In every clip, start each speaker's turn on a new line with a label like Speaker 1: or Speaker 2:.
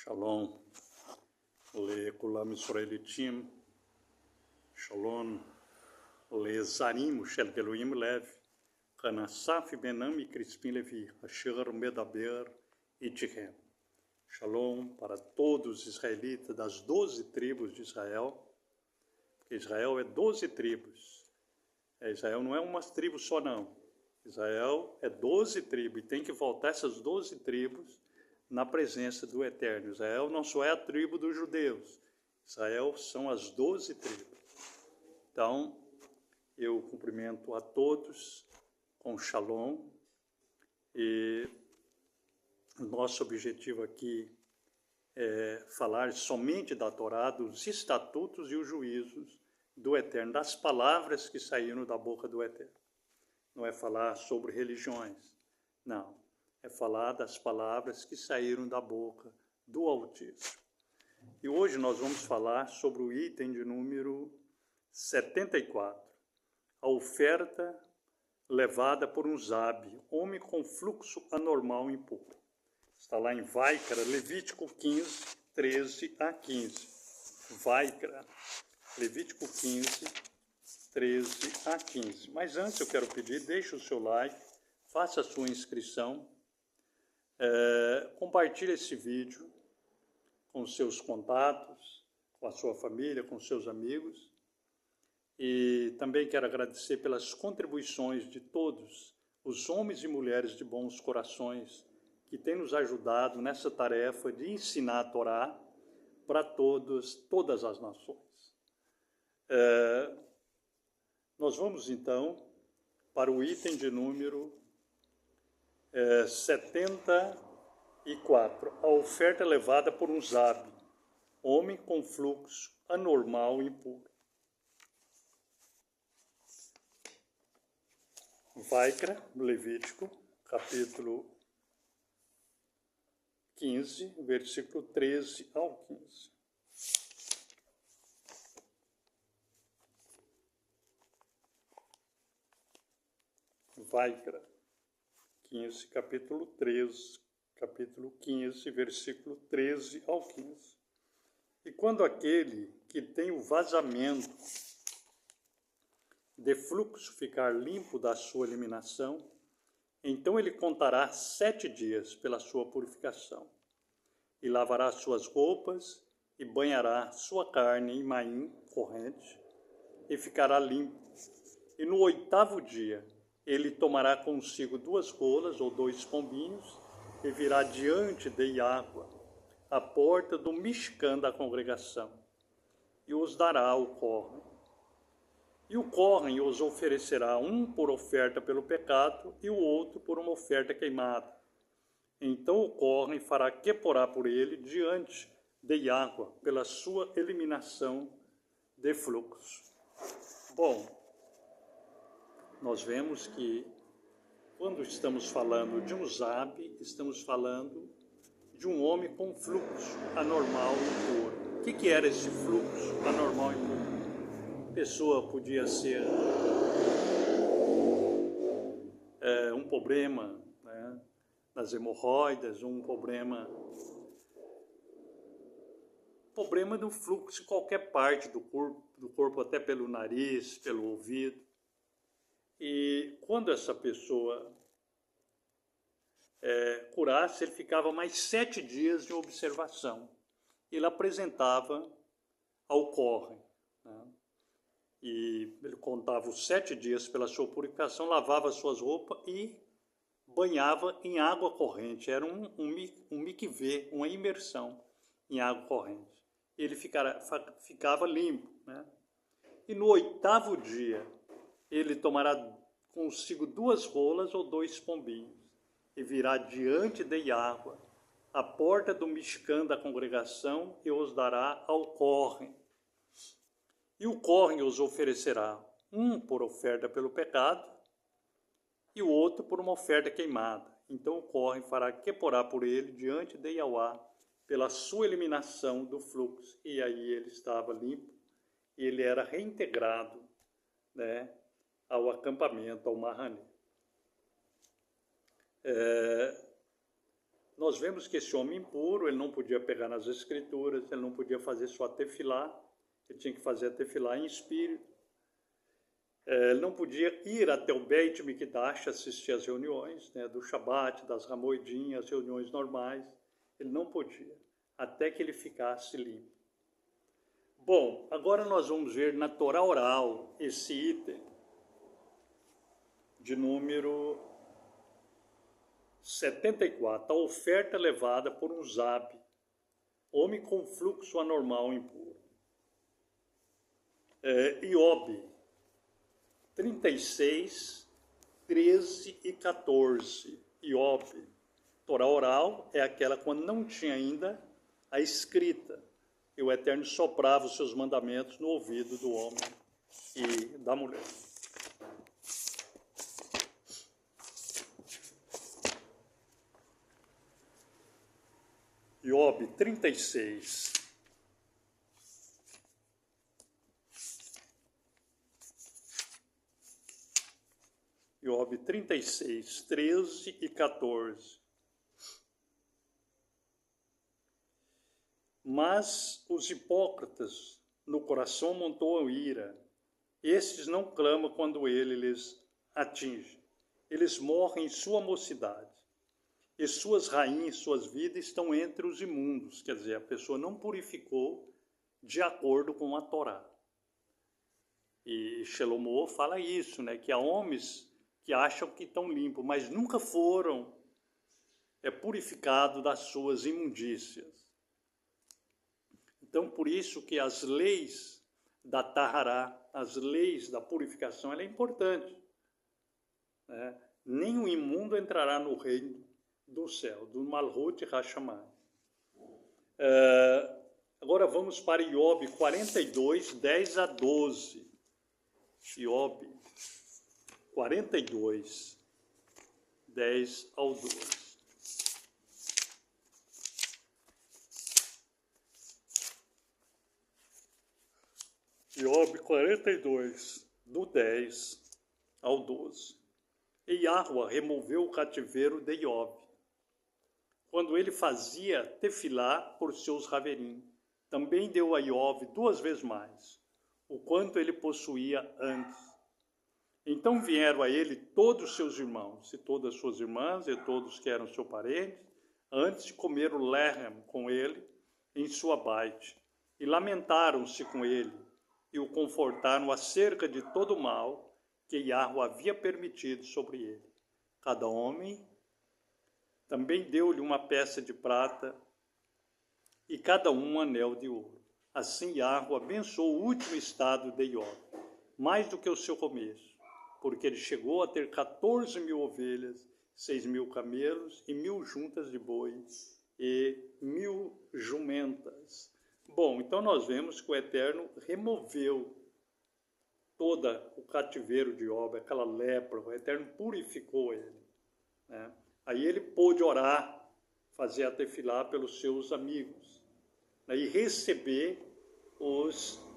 Speaker 1: Shalom, לכולם ישראליתים, שלום לזרים של גלויים לב, כאן אסף בן עמי crispim Levi, אשר מדבר איתכם. Shalom para todos os israelitas das 12 tribos de Israel, porque Israel é 12 tribos. Israel não é uma tribo só não, Israel é 12 tribos e tem que voltar essas 12 tribos na presença do Eterno. Israel não só é a tribo dos judeus, Israel são as 12 tribos. Então, eu cumprimento a todos com Shalom e o nosso objetivo aqui é falar somente da Torá, dos estatutos e os juízos do Eterno, das palavras que saíram da boca do Eterno. Não é falar sobre religiões, não. É falar das palavras que saíram da boca do Altíssimo. E hoje nós vamos falar sobre o item de número 74, a oferta levada por um Zabi, homem com fluxo anormal impuro. Está lá em Vaikra, Levítico 15, 13 a 15. Vaikra, Levítico 15, 13 a 15. Mas antes eu quero pedir, deixe o seu like, faça a sua inscrição, compartilhe esse vídeo com seus contatos, com a sua família, com seus amigos. E também quero agradecer pelas contribuições de todos os homens e mulheres de bons corações que têm nos ajudado nessa tarefa de ensinar a Torá para todas as nações. Nós vamos então para o item de número 74, a oferta levada por um Zabi, homem com fluxo anormal e impuro. Vaikra, Levítico, capítulo 15, versículo 13 ao 15. Vaikra 15, capítulo 15, versículo 13 ao 15. E quando aquele que tem o vazamento de fluxo ficar limpo da sua eliminação, então ele contará 7 dias pela sua purificação, e lavará suas roupas, e banhará sua carne em maim corrente, e ficará limpo. E no 8º dia, ele tomará consigo 2 rolas ou 2 pombinhos, e virá diante de Yahweh, à porta do Mishkan da congregação, e os dará ao Corre. E o Corre os oferecerá, um por oferta pelo pecado, e o outro por uma oferta queimada. Então o Corre fará queporá por ele diante de Yahweh, pela sua eliminação de fluxo. Bom, nós vemos que quando estamos falando de um Zabi, estamos falando de um homem com fluxo anormal e impuro. O que era esse fluxo anormal e impuro? A pessoa podia ser um problema, né, nas hemorroidas, um problema do fluxo em qualquer parte do corpo, até pelo nariz, pelo ouvido. E quando essa pessoa curasse, ele ficava mais 7 dias de observação. Ele apresentava ao Corre, né? E ele contava os 7 dias pela sua purificação, lavava suas roupas e banhava em água corrente. Era um mikvê, uma imersão em água corrente. Ele ficava limpo, né? E no 8º dia, ele tomará consigo 2 rolas ou 2 pombinhos, e virá diante de Yahweh, à porta do Mishkan da congregação, e os dará ao Corre. E o Corre os oferecerá, um por oferta pelo pecado, e o outro por uma oferta queimada. Então o Corre fará queporá por ele diante de Yahweh, pela sua eliminação do fluxo. E aí ele estava limpo, e ele era reintegrado, né, ao acampamento, ao Mahané. nós vemos que esse homem impuro, ele não podia pegar nas escrituras, ele não podia fazer só tefilá, ele tinha que fazer a tefilá em espírito. Ele não podia ir até o Beit Mikdash assistir às reuniões, né, do Shabat, das Ramoidim, as reuniões normais. Ele não podia, até que ele ficasse limpo. Bom, agora nós vamos ver na Torá oral esse item de número 74, a oferta levada por um Zab, homem com fluxo anormal impuro. Iobe 36, 13 e 14. Iobe, Torá oral é aquela quando não tinha ainda a escrita, e o Eterno soprava os seus mandamentos no ouvido do homem e da mulher. Iobe 36. Iobe 36, 13 e 14. Mas os hipócritas no coração montou ira. Estes não clamam quando ele lhes atinge. Eles morrem em sua mocidade. E suas rainhas, suas vidas estão entre os imundos. Quer dizer, a pessoa não purificou de acordo com a Torá. E Shelomo fala isso, né? Que há homens que acham que estão limpos, mas nunca foram purificados das suas imundícias. Então, por isso que as leis da Tahará, as leis da purificação, ela é importante. Né? Nenhum imundo entrará no reino do céu, do Malhut Hashamai. Agora vamos para Iobe 42, 10 a 12. Iobe 42, 10 ao 12. Iobe 42, do 10 ao 12. E Yahua removeu o cativeiro de Iobe, quando ele fazia tefilá por seus raverim. Também deu a Iobe 2 vezes mais, o quanto ele possuía antes. Então vieram a ele todos os seus irmãos, e todas as suas irmãs, e todos que eram seu parente, antes de comer o lehem com ele em sua baite, e lamentaram-se com ele, e o confortaram acerca de todo o mal que Yahua havia permitido sobre ele. Cada homem também deu-lhe uma peça de prata, e cada um anel de ouro. Assim Yahua abençoou o último estado de Iobe, mais do que o seu começo, porque ele chegou a ter 14.000 ovelhas, 6.000 camelos e 1.000 juntas de bois e 1.000 jumentas. Bom, então nós vemos que o Eterno removeu todo o cativeiro de Iobe, aquela lepra, o Eterno purificou ele. Né? Aí ele pôde orar, fazer a tefilá pelos seus amigos, né? E receber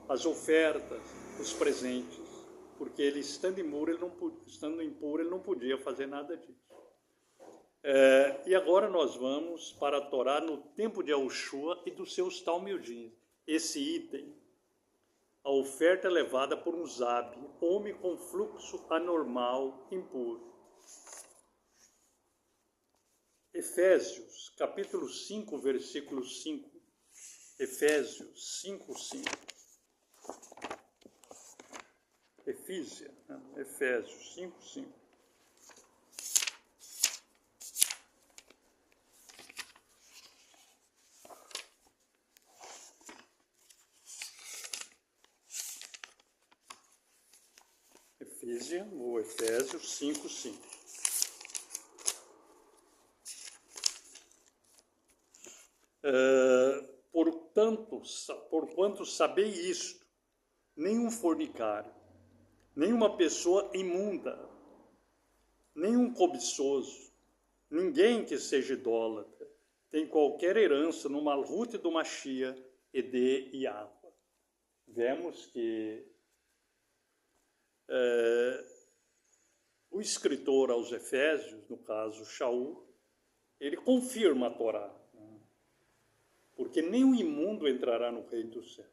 Speaker 1: as ofertas, os presentes, porque ele estando impuro, ele não podia fazer nada disso. E agora nós vamos para a Torá no tempo de Yahushua e dos seus talmidim. Esse item, a oferta é levada por um Zab, homem com fluxo anormal, impuro. Efésios, capítulo 5, versículo 5. Efésios 5, 5. Efésios 5, 5. Efésios 5, 5. Porquanto sabei isto, nenhum fornicário, nenhuma pessoa imunda, nenhum cobiçoso, ninguém que seja idólatra, tem qualquer herança no Malhut do Mashiach e de Yahua. Vemos que o escritor aos Efésios, no caso Shaul, ele confirma a Torá, né? Porque nem o imundo entrará no reino dos céus.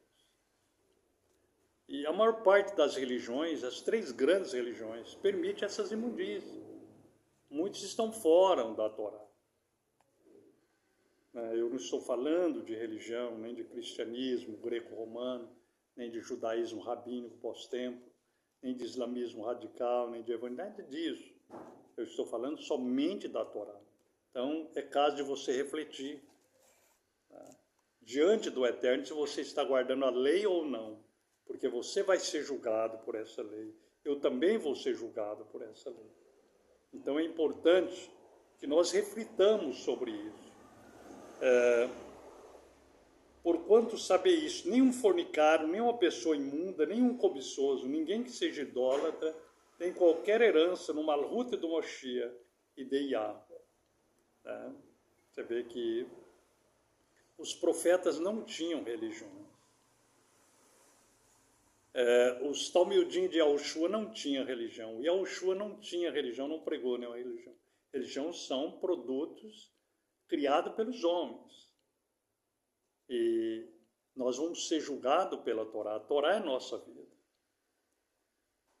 Speaker 1: E a maior parte das religiões, as 3 grandes religiões, permite essas imundícias. Muitos estão fora da Torá. Eu não estou falando de religião, nem de cristianismo greco-romano, nem de judaísmo rabínico pós-tempo, nem de islamismo radical, nem de evangelho, nada disso. Eu estou falando somente da Torá. Então, é caso de você refletir, tá? Diante do Eterno, se você está guardando a lei ou não, porque você vai ser julgado por essa lei. Eu também vou ser julgado por essa lei. Então, é importante que nós reflitamos sobre isso. Porquanto saber isso, nenhum fornicário, nenhuma pessoa imunda, nenhum cobiçoso, ninguém que seja idólatra, tem qualquer herança no Malhut do Moshiach e de Yah. Tá? Você vê que os profetas não tinham religião. Os Talmidim de Yahushua não tinham religião. Yahushua não tinha religião, não pregou nenhuma religião. Religião são produtos criados pelos homens. E nós vamos ser julgados pela Torá. A Torá é nossa vida.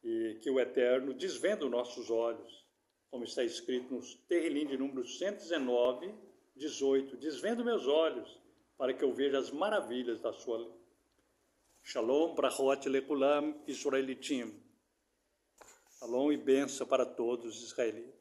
Speaker 1: E que o Eterno desvenda os nossos olhos, como está escrito no Terrilim de número 119, 18. Desvenda meus olhos, para que eu veja as maravilhas da sua lei. Shalom, brachot lekulam, israelitim. Shalom e bênção para todos os israelitas.